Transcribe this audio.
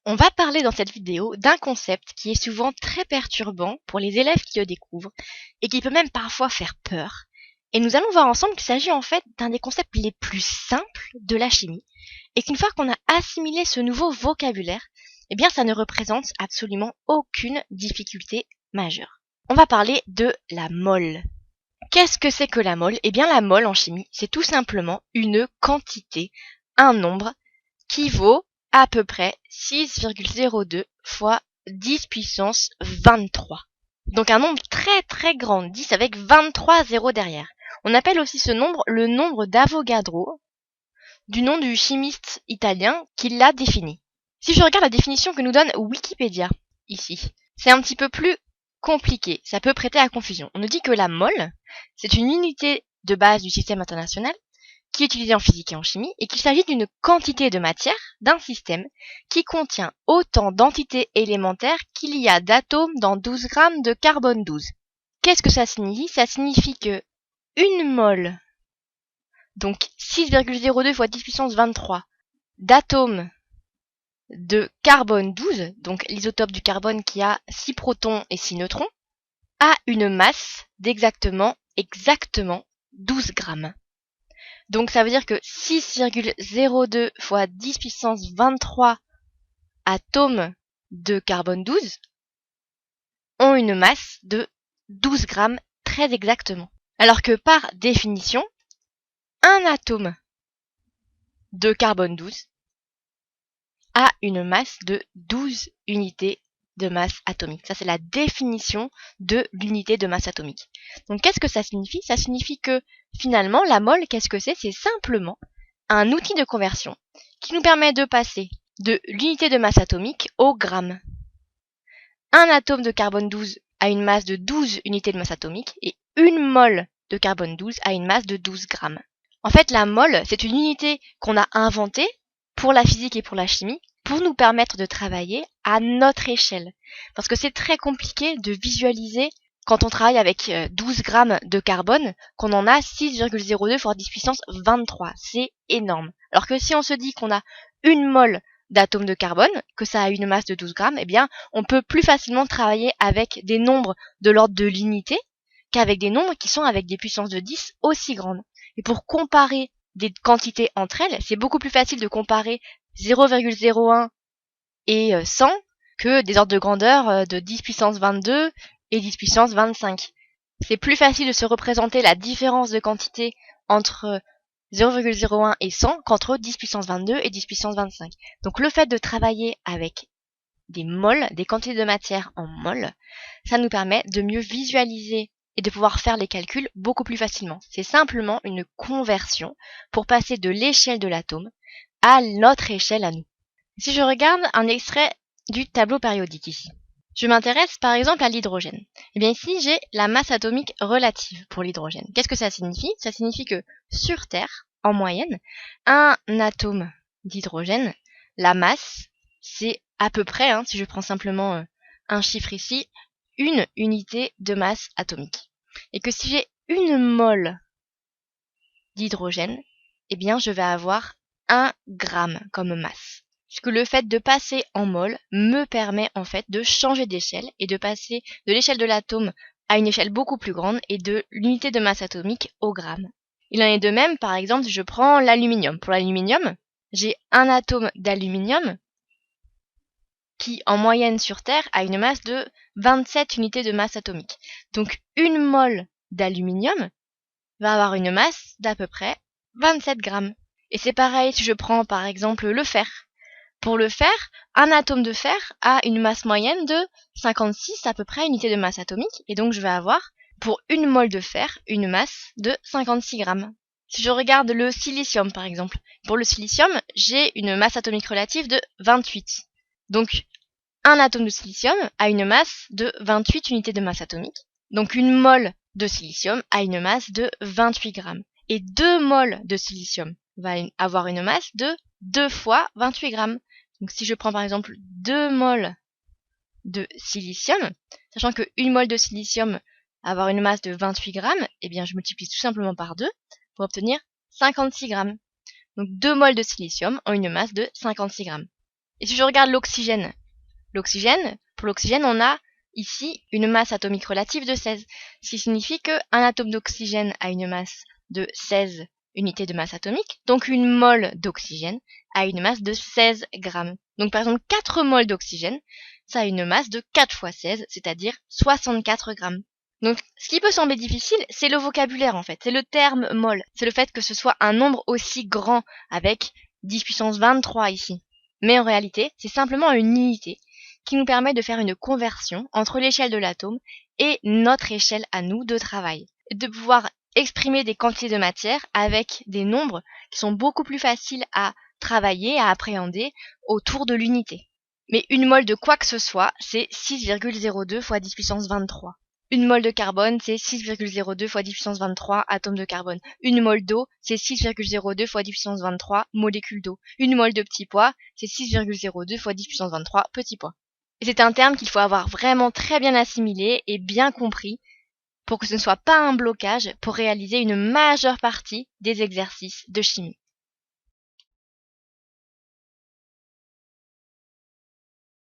On va parler dans cette vidéo d'un concept qui est souvent très perturbant pour les élèves qui le découvrent et qui peut même parfois faire peur. Et nous allons voir ensemble qu'il s'agit en fait d'un des concepts les plus simples de la chimie et qu'une fois qu'on a assimilé ce nouveau vocabulaire, eh bien ça ne représente absolument aucune difficulté majeure. On va parler de la mole. Qu'est-ce que c'est que la mole? Eh bien la mole en chimie, c'est tout simplement une quantité, un nombre qui vaut à peu près 6,02 fois 10 puissance 23. Donc un nombre très très grand, 10 avec 23 zéros derrière. On appelle aussi ce nombre le nombre d'Avogadro, du nom du chimiste italien qui l'a défini. Si je regarde la définition que nous donne Wikipédia, ici, c'est un petit peu plus compliqué, ça peut prêter à confusion. On nous dit que la mole, c'est une unité de base du système international qui est utilisée en physique et en chimie, et qu'il s'agit d'une quantité de matière d'un système qui contient autant d'entités élémentaires qu'il y a d'atomes dans 12 grammes de carbone 12. Qu'est-ce que ça signifie? Ça signifie que une mole, donc 6,02 fois 10 puissance 23, d'atomes de carbone 12, donc l'isotope du carbone qui a 6 protons et 6 neutrons, a une masse d'exactement 12 grammes. Donc ça veut dire que 6,02 fois 10 puissance 23 atomes de carbone 12 ont une masse de 12 grammes très exactement. Alors que par définition, un atome de carbone 12 a une masse de 12 unités de masse atomique. Ça, c'est la définition de l'unité de masse atomique. Donc, qu'est-ce que ça signifie? Ça signifie que, finalement, la mole, qu'est-ce que c'est? C'est simplement un outil de conversion qui nous permet de passer de l'unité de masse atomique au gramme. Un atome de carbone 12 a une masse de 12 unités de masse atomique et une mole de carbone 12 a une masse de 12 grammes. En fait, la mole, c'est une unité qu'on a inventée pour la physique et pour la chimie, pour nous permettre de travailler à notre échelle. Parce que c'est très compliqué de visualiser, quand on travaille avec 12 grammes de carbone, qu'on en a 6,02 fois 10 puissance 23. C'est énorme. Alors que si on se dit qu'on a une mole d'atomes de carbone, que ça a une masse de 12 grammes, eh bien, on peut plus facilement travailler avec des nombres de l'ordre de l'unité qu'avec des nombres qui sont avec des puissances de 10 aussi grandes. Et pour comparer des quantités entre elles, c'est beaucoup plus facile de comparer 0,01 et 100 que des ordres de grandeur de 10 puissance 22 et 10 puissance 25. C'est plus facile de se représenter la différence de quantité entre 0,01 et 100 qu'entre 10 puissance 22 et 10 puissance 25. Donc le fait de travailler avec des moles, des quantités de matière en moles, ça nous permet de mieux visualiser et de pouvoir faire les calculs beaucoup plus facilement. C'est simplement une conversion pour passer de l'échelle de l'atome à notre échelle à nous. Si je regarde un extrait du tableau périodique ici, je m'intéresse par exemple à l'hydrogène. Eh bien ici, j'ai la masse atomique relative pour l'hydrogène. Qu'est-ce que ça signifie? Ça signifie que sur Terre, en moyenne, un atome d'hydrogène, la masse, c'est à peu près, si je prends simplement un chiffre ici, une unité de masse atomique. Et que si j'ai une mole d'hydrogène, eh bien je vais avoir 1 gramme comme masse. Puisque le fait de passer en mol me permet en fait de changer d'échelle et de passer de l'échelle de l'atome à une échelle beaucoup plus grande et de l'unité de masse atomique au gramme. Il en est de même, par exemple, si je prends l'aluminium. Pour l'aluminium, j'ai un atome d'aluminium qui, en moyenne sur Terre, a une masse de 27 unités de masse atomique. Donc, une mole d'aluminium va avoir une masse d'à peu près 27 grammes. Et c'est pareil si je prends, par exemple, le fer. Pour le fer, un atome de fer a une masse moyenne de 56 à peu près unités de masse atomique. Et donc, je vais avoir, pour une mole de fer, une masse de 56 grammes. Si je regarde le silicium, par exemple. Pour le silicium, j'ai une masse atomique relative de 28. Donc, un atome de silicium a une masse de 28 unités de masse atomique. Donc, une mole de silicium a une masse de 28 grammes. Et 2 moles de silicium va avoir une masse de 2 fois 28 grammes. Donc, si je prends par exemple 2 moles de silicium, sachant que 1 mole de silicium va avoir une masse de 28 grammes, eh bien, je multiplie tout simplement par 2 pour obtenir 56 grammes. Donc 2 moles de silicium ont une masse de 56 grammes. Et si je regarde l'oxygène, pour l'oxygène, on a ici une masse atomique relative de 16, ce qui signifie qu'un atome d'oxygène a une masse de 16 unités de masse atomique, donc une mole d'oxygène a une masse de 16 grammes. Donc par exemple, 4 moles d'oxygène, ça a une masse de 4 fois 16, c'est-à-dire 64 grammes. Donc ce qui peut sembler difficile, c'est le vocabulaire en fait, c'est le terme mole, c'est le fait que ce soit un nombre aussi grand, avec 10 puissance 23 ici. Mais en réalité, c'est simplement une unité qui nous permet de faire une conversion entre l'échelle de l'atome et notre échelle à nous de travail. De pouvoir exprimer des quantités de matière avec des nombres qui sont beaucoup plus faciles à travailler, à appréhender autour de l'unité. Mais une mole de quoi que ce soit, c'est 6,02 fois 10 puissance 23. Une mole de carbone, c'est 6,02 fois 10 puissance 23 atomes de carbone. Une mole d'eau, c'est 6,02 fois 10 puissance 23 molécules d'eau. Une mole de petits pois, c'est 6,02 fois 10 puissance 23 petits pois. Et c'est un terme qu'il faut avoir vraiment très bien assimilé et bien compris pour que ce ne soit pas un blocage pour réaliser une majeure partie des exercices de chimie.